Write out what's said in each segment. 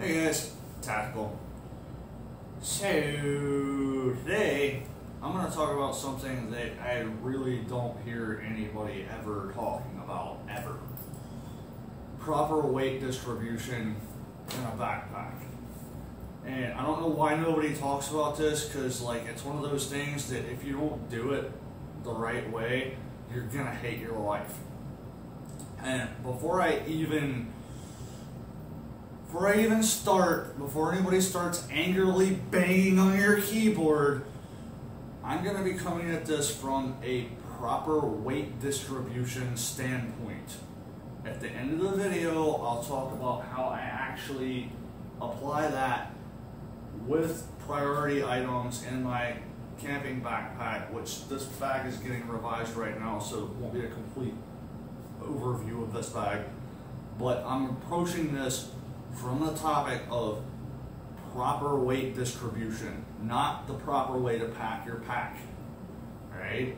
Hey guys, Tactical. So today I'm going to talk about something that I really don't hear anybody ever talking about, ever. Proper weight distribution in a backpack. And I don't know why nobody talks about this, because like it's one of those things that if you don't do it the right way, you're going to hate your life. And before anybody starts angrily banging on your keyboard, I'm going to be coming at this from a proper weight distribution standpoint. At the end of the video, I'll talk about how I actually apply that with priority items in my camping backpack, which this bag is getting revised right now, so it won't be a complete overview of this bag. But I'm approaching this from the topic of proper weight distribution, not the proper way to pack your pack. Alright?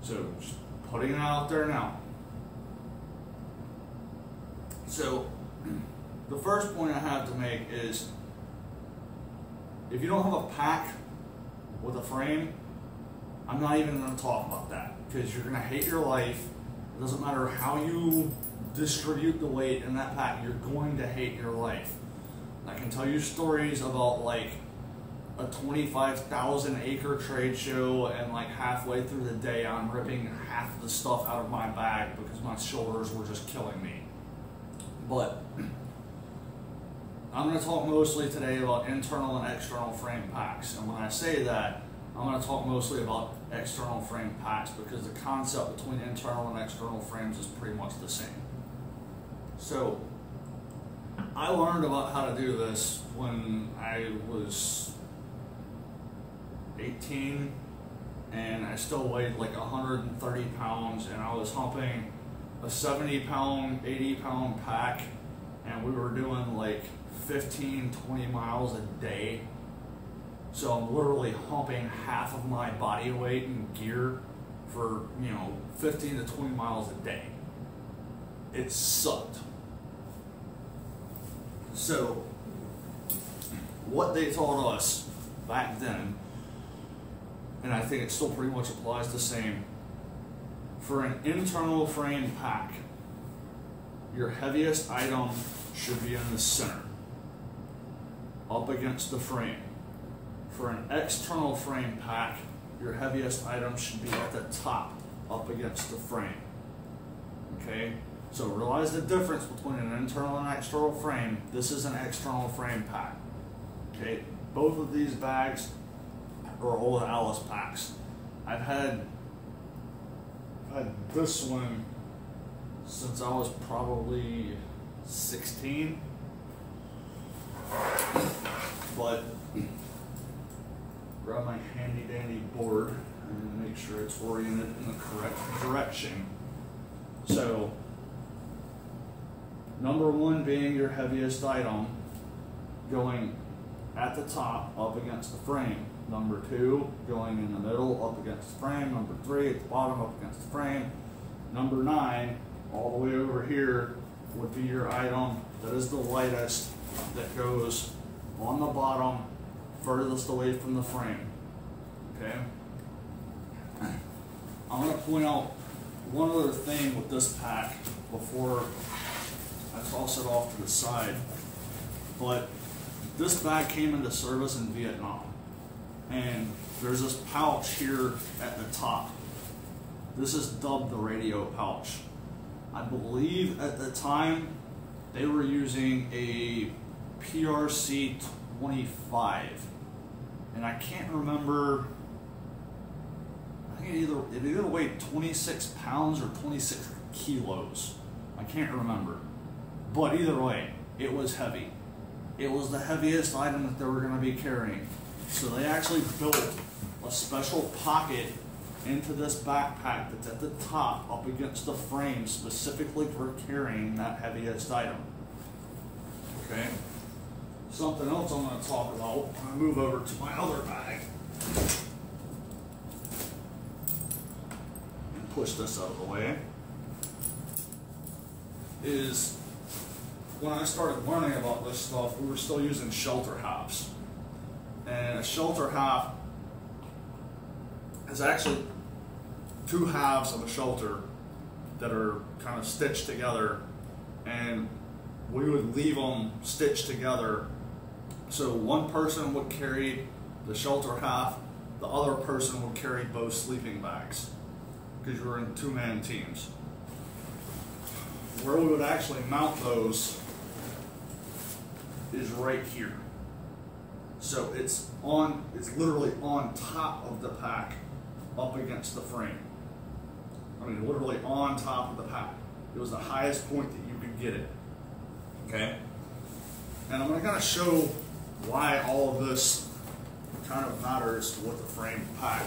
So, just putting it out there now. So, the first point I have to make is, if you don't have a pack with a frame, I'm not even going to talk about that, because you're going to hate your life. It doesn't matter how you distribute the weight in that pack, you're going to hate your life. I can tell you stories about like a 25,000 acre trade show, and like halfway through the day I'm ripping half of the stuff out of my bag because my shoulders were just killing me. But I'm going to talk mostly today about internal and external frame packs. And when I say that, I'm going to talk mostly about external frame packs, because the concept between internal and external frames is pretty much the same. So, I learned about how to do this when I was 18, and I still weighed like 130 pounds, and I was humping a 70 pound, 80 pound pack, and we were doing like 15, 20 miles a day. So I'm literally humping half of my body weight in gear for, 15 to 20 miles a day. It sucked. So, what they taught us back then, and I think it still pretty much applies the same, for an internal frame pack, your heaviest item should be in the center, up against the frame. For an external frame pack, your heaviest item should be at the top, up against the frame. Okay? So realize the difference between an internal and external frame. This is an external frame pack. Okay? Both of these bags are old Alice packs. I've had this one since I was probably 16. But grab my handy dandy board and make sure it's oriented in the correct direction. So, number one being your heaviest item, going at the top up against the frame. Number two, going in the middle up against the frame. Number three, at the bottom up against the frame. Number 9, all the way over here, would be your item that is the lightest, that goes on the bottom, furthest away from the frame. Okay? I'm going to point out one other thing with this pack before I toss it off to the side. But this bag came into service in Vietnam, and there's this pouch here at the top. This is dubbed the radio pouch. I believe at the time they were using a PRC 25, and I can't remember. I think it either weighed 26 pounds or 26 kilos. I can't remember. But either way, it was heavy. It was the heaviest item that they were going to be carrying. So they actually built a special pocket into this backpack that's at the top, up against the frame, specifically for carrying that heaviest item. Okay? Something else I'm going to talk about when I move over to my other bag. And push this out of the way. Is when I started learning about this stuff, we were still using shelter halves. And a shelter half is actually two halves of a shelter that are kind of stitched together, and we would leave them stitched together. So one person would carry the shelter half, the other person would carry both sleeping bags, because you were in two-man teams. Where we would actually mount those is right here. So it's literally on top of the pack, up against the frame. I mean, literally on top of the pack. It was the highest point that you could get it. Okay? And I'm going to kind of show why all of this kind of matters with the frame pack.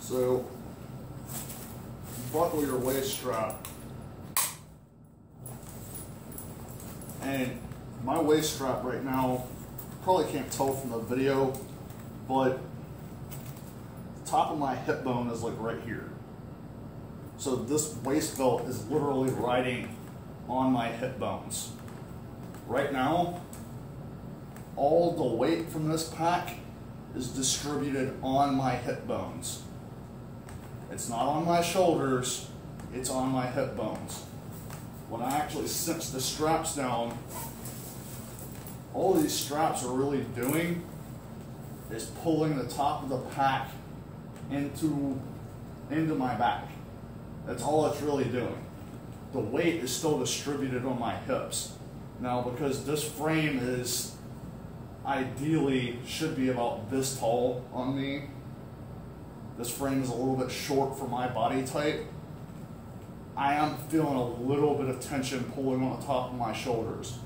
So, buckle your waist strap. And my waist strap right now, probably can't tell from the video, but the top of my hip bone is like right here. So this waist belt is literally riding on my hip bones. Right now, all the weight from this pack is distributed on my hip bones. It's not on my shoulders, it's on my hip bones. When I actually cinch the straps down, all these straps are really doing is pulling the top of the pack into my back. That's all it's really doing. The weight is still distributed on my hips. Now, because this frame is ideally should be about this tall on me, this frame is a little bit short for my body type. I am feeling a little bit of tension pulling on the top of my shoulders.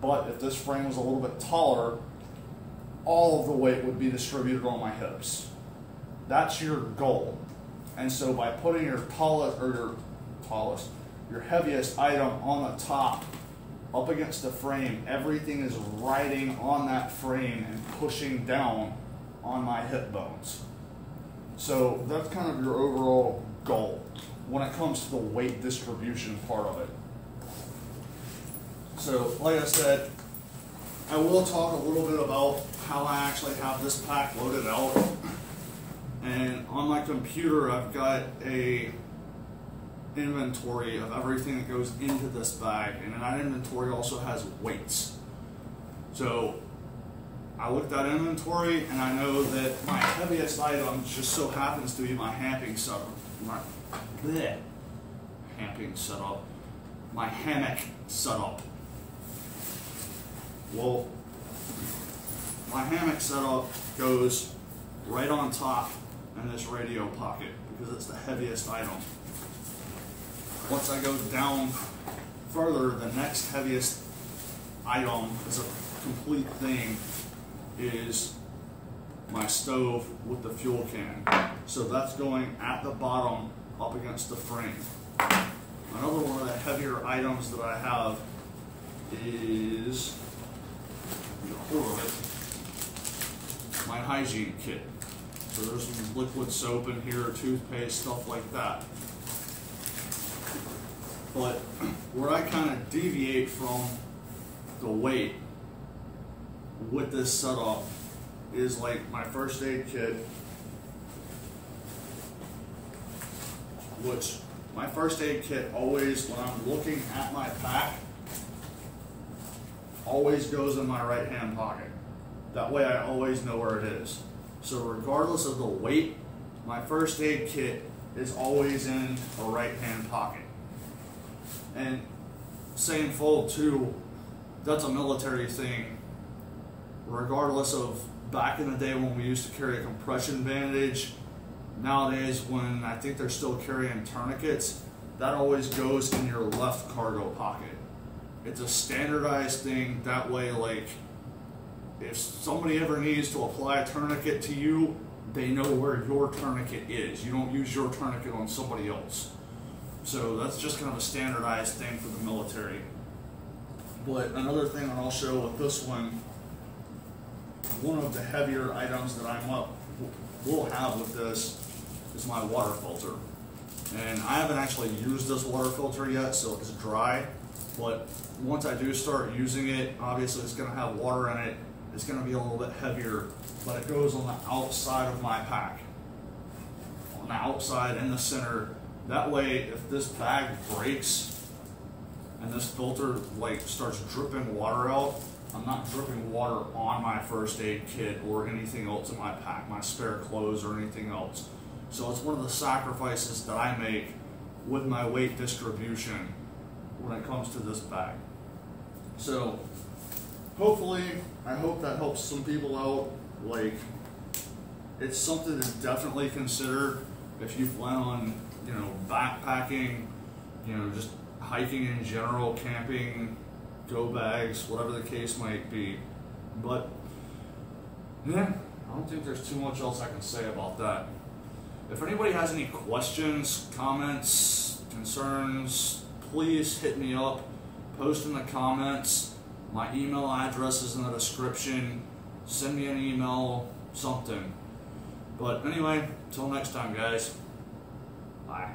But if this frame was a little bit taller, all of the weight would be distributed on my hips. That's your goal. And so by putting your heaviest item on the top, up against the frame, everything is riding on that frame and pushing down on my hip bones. So that's kind of your overall goal when it comes to the weight distribution part of it. So, like I said, I will talk a little bit about how I actually have this pack loaded out. And on my computer, I've got a inventory of everything that goes into this bag, and that inventory also has weights. So I looked at inventory, and I know that my heaviest item just so happens to be my hammock setup. My hammock setup. Well, my hammock setup goes right on top in this radio pocket because it's the heaviest item. Once I go down further, the next heaviest item as a complete thing is my stove with the fuel can. So that's going at the bottom up against the frame. Another one of the heavier items that I have is, my hygiene kit. So there's some liquid soap in here, toothpaste, stuff like that. But where I kind of deviate from the weight with this setup is like my first aid kit, which my first aid kit always, when I'm looking at my pack, always goes in my right hand pocket. That way I always know where it is. So regardless of the weight, my first aid kit is always in a right hand pocket. And same fold too, that's a military thing. Regardless of back in the day when we used to carry a compression bandage, nowadays when I think they're still carrying tourniquets, that always goes in your left cargo pocket. It's a standardized thing, that way like if somebody ever needs to apply a tourniquet to you, they know where your tourniquet is. You don't use your tourniquet on somebody else. So that's just kind of a standardized thing for the military. But another thing that I'll show with this one, one of the heavier items that will have with this is my water filter. And I haven't actually used this water filter yet, so it's dry. But once I do start using it, obviously it's going to have water in it. It's going to be a little bit heavier, but it goes on the outside of my pack. On the outside in the center. That way, if this bag breaks and this filter like starts dripping water out, I'm not dripping water on my first aid kit or anything else in my pack, my spare clothes or anything else. So it's one of the sacrifices that I make with my weight distribution when it comes to this bag. So hopefully, I hope that helps some people out. Like, it's something to definitely consider if you plan on, you know, backpacking, you know, just hiking in general, camping, go bags, whatever the case might be. But yeah, I don't think there's too much else I can say about that. If anybody has any questions, comments, concerns, please hit me up, post in the comments. My email address is in the description. Send me an email, something. But anyway, until next time, guys. Bye.